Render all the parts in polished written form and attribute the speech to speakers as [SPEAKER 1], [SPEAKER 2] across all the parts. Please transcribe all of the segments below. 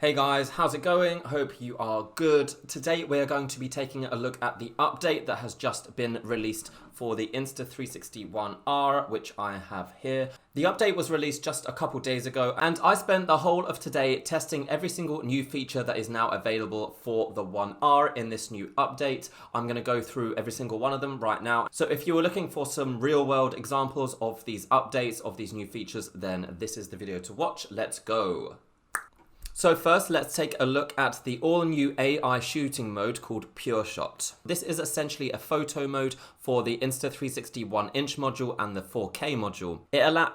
[SPEAKER 1] Hey guys, how's it going? Hope you are good. Today we're going to be taking a look at the update that has just been released for the Insta360 One R, which I have here. The update was released just a couple days ago, and I spent the whole of today testing every single new feature that is now available for the One R in this new update. I'm going to go through every single one of them right now. So if you were looking for some real-world examples of these updates, of these new features, then this is the video to watch. Let's go. So first, let's take a look at the all-new AI shooting mode called Pureshot. This is essentially a photo mode for the Insta360 One Inch module and the 4K module.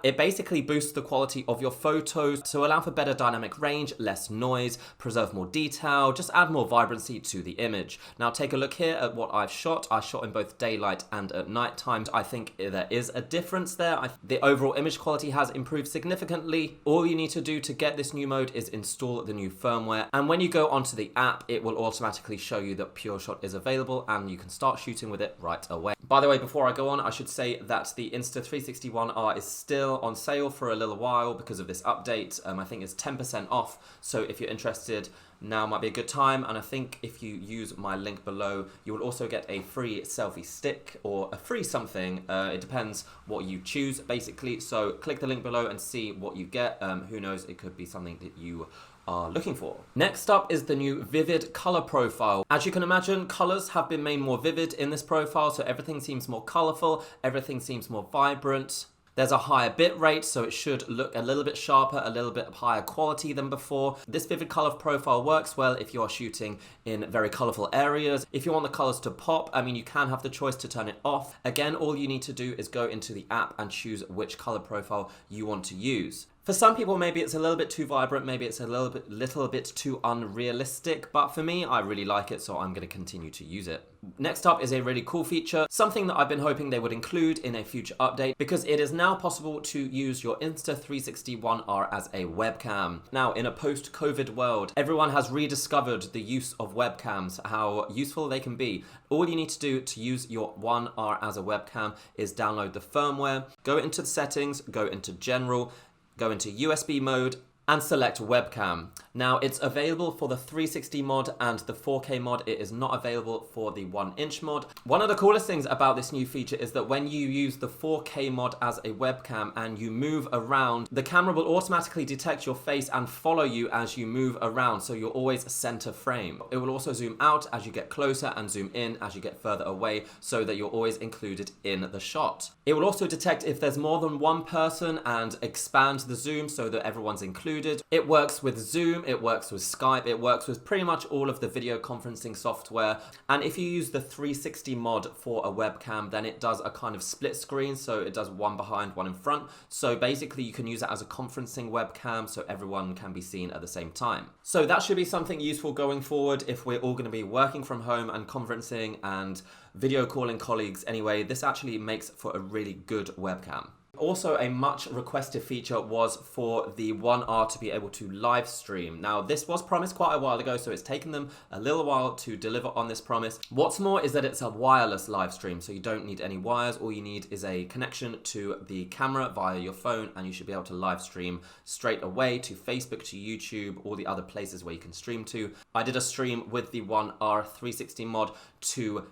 [SPEAKER 1] It basically boosts the quality of your photos to allow for better dynamic range, less noise, preserve more detail, just add more vibrancy to the image. Now take a look here at what I've shot. I shot in both daylight and at night time. I think there is a difference there. The overall image quality has improved significantly. All you need to do to get this new mode is install the new firmware, and when you go onto the app it will automatically show you that Pureshot is available and you can start shooting with it right away. By the way, before I go on, I should say that the Insta360 One R is still on sale for a little while because of this update. I think it's 10% off, so if you're interested, now might be a good time. And I think if you use my link below, you will also get a free selfie stick or a free something. It depends what you choose basically, so click the link below and see what you get. Who knows, it could be something that you are looking for. Next up is the new vivid color profile. As you can imagine, colors have been made more vivid in this profile, so everything seems more colorful, everything seems more vibrant. There's a higher bit rate, so it should look a little bit sharper, a little bit higher quality than before. This vivid color profile works well if you are shooting in very colorful areas. If you want the colors to pop, I mean, you can have the choice to turn it off. Again, all you need to do is go into the app and choose which color profile you want to use. For some people, maybe it's a little bit too vibrant, maybe it's a little bit too unrealistic, but for me, I really like it, so I'm going to continue to use it. Next up is a really cool feature, something that I've been hoping they would include in a future update, because it is now possible to use your Insta360 One R as a webcam. Now, in a post-COVID world, everyone has rediscovered the use of webcams, how useful they can be. All you need to do to use your One R as a webcam is download the firmware, go into the settings, go into general, go into USB mode and select webcam. Now it's available for the 360 mod and the 4K mod. It is not available for the 1 inch mod. One of the coolest things about this new feature is that when you use the 4K mod as a webcam and you move around, the camera will automatically detect your face and follow you as you move around, so you're always center frame. It will also zoom out as you get closer and zoom in as you get further away, so that you're always included in the shot. It will also detect if there's more than one person and expand the zoom so that everyone's included. It works with Zoom, it works with Skype, it works with pretty much all of the video conferencing software. And if you use the 360 mod for a webcam, then it does a kind of split screen, so it does one behind, one in front. So basically you can use it as a conferencing webcam so everyone can be seen at the same time. So that should be something useful going forward if we're all going to be working from home and conferencing and video calling colleagues anyway. This actually makes for a really good webcam. Also, a much requested feature was for the One R to be able to live stream. Now, this was promised quite a while ago, so it's taken them a little while to deliver on this promise. What's more is that it's a wireless live stream, so you don't need any wires. All you need is a connection to the camera via your phone, and you should be able to live stream straight away to Facebook, to YouTube, all the other places where you can stream to. I did a stream with the One R 360 mod to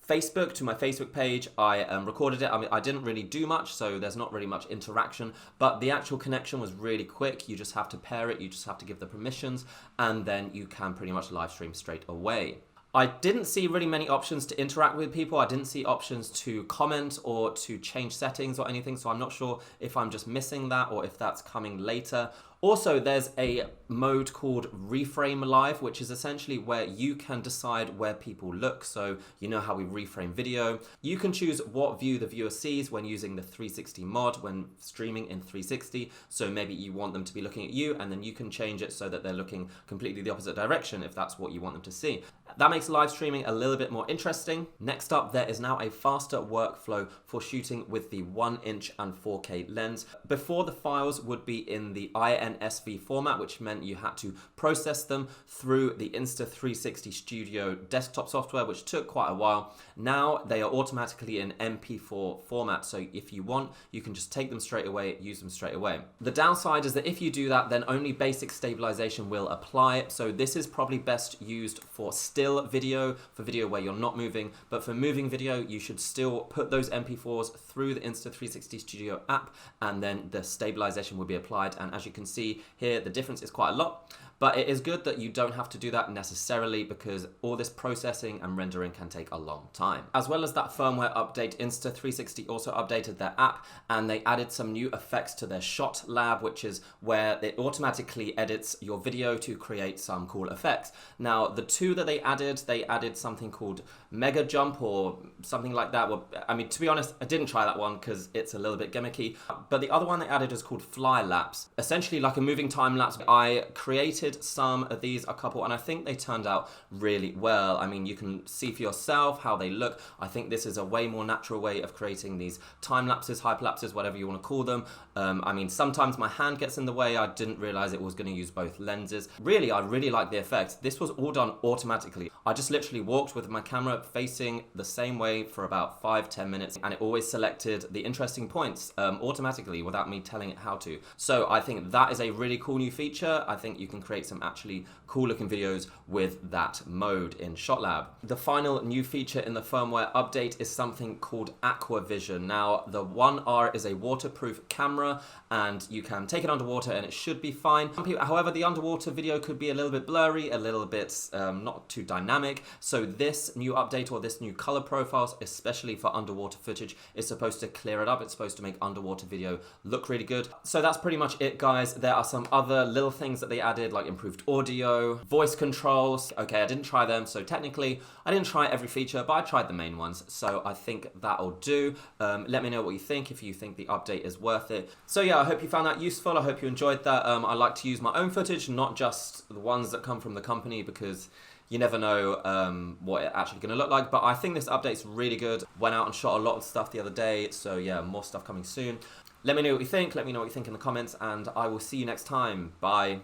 [SPEAKER 1] Facebook, to my Facebook page. I recorded it. I mean, I didn't really do much, so there's not really much interaction, but the actual connection was really quick. You just have to pair it, you just have to give the permissions, and then you can pretty much live stream straight away. I didn't see really many options to interact with people. I didn't see options to comment or to change settings or anything, so I'm not sure if I'm just missing that or if that's coming later. Also, there's a mode called Reframe Live, which is essentially where you can decide where people look. So you know how we reframe video. You can choose what view the viewer sees when using the 360 mod, when streaming in 360. So maybe you want them to be looking at you, and then you can change it so that they're looking completely the opposite direction if that's what you want them to see. That makes live streaming a little bit more interesting. Next up, there is now a faster workflow for shooting with the 1 inch and 4K lens. Before, the files would be in the IN NSV format, which meant you had to process them through the Insta360 Studio desktop software, which took quite a while. Now they are automatically in MP4 format, so if you want, you can just take them straight away, use them straight away. The downside is that if you do that, then only basic stabilization will apply. So this is probably best used for still video, for video where you're not moving, but for moving video, you should still put those MP4s through the Insta360 Studio app, and then the stabilization will be applied. And as you can see here, the difference is quite a lot. But it is good that you don't have to do that necessarily, because all this processing and rendering can take a long time. As well as that firmware update, Insta360 also updated their app, and they added some new effects to their Shot Lab, which is where it automatically edits your video to create some cool effects. Now, the two that they added something called Mega Jump or something like that. Well, I mean, to be honest, I didn't try that one because it's a little bit gimmicky. But the other one they added is called Fly Lapse. Essentially like a moving time lapse. I created some of these, a couple, and I think they turned out really well. I mean, you can see for yourself how they look. I think this is a way more natural way of creating these time lapses, hyperlapses, whatever you want to call them. I mean, sometimes my hand gets in the way. I didn't realize it was going to use both lenses. Really, I really like the effects. This was all done automatically. I just literally walked with my camera facing the same way for about 5-10 minutes, and it always selected the interesting points automatically without me telling it how to. So I think that is a really cool new feature. I think you can create some actually cool looking videos with that mode in Shot Lab. The final new feature in the firmware update is something called Aqua Vision. Now, the One R is a waterproof camera, and you can take it underwater and it should be fine. However, the underwater video could be a little bit blurry, a little bit not too dynamic. So this new update, or this new color profiles, especially for underwater footage, is supposed to clear it up. It's supposed to make underwater video look really good. So that's pretty much it, guys. There are some other little things that they added, like improved audio, voice controls. Okay, I didn't try them, so technically I didn't try every feature, but I tried the main ones, so I think that'll do. Let me know what you think, if you think the update is worth it. So yeah, I hope you found that useful. I hope you enjoyed that. I like to use my own footage, not just the ones that come from the company, because you never know what it's actually going to look like. But I think this update's really good. Went out and shot a lot of stuff the other day, so yeah, more stuff coming soon. Let me know what you think. Let me know what you think in the comments, and I will see you next time. Bye.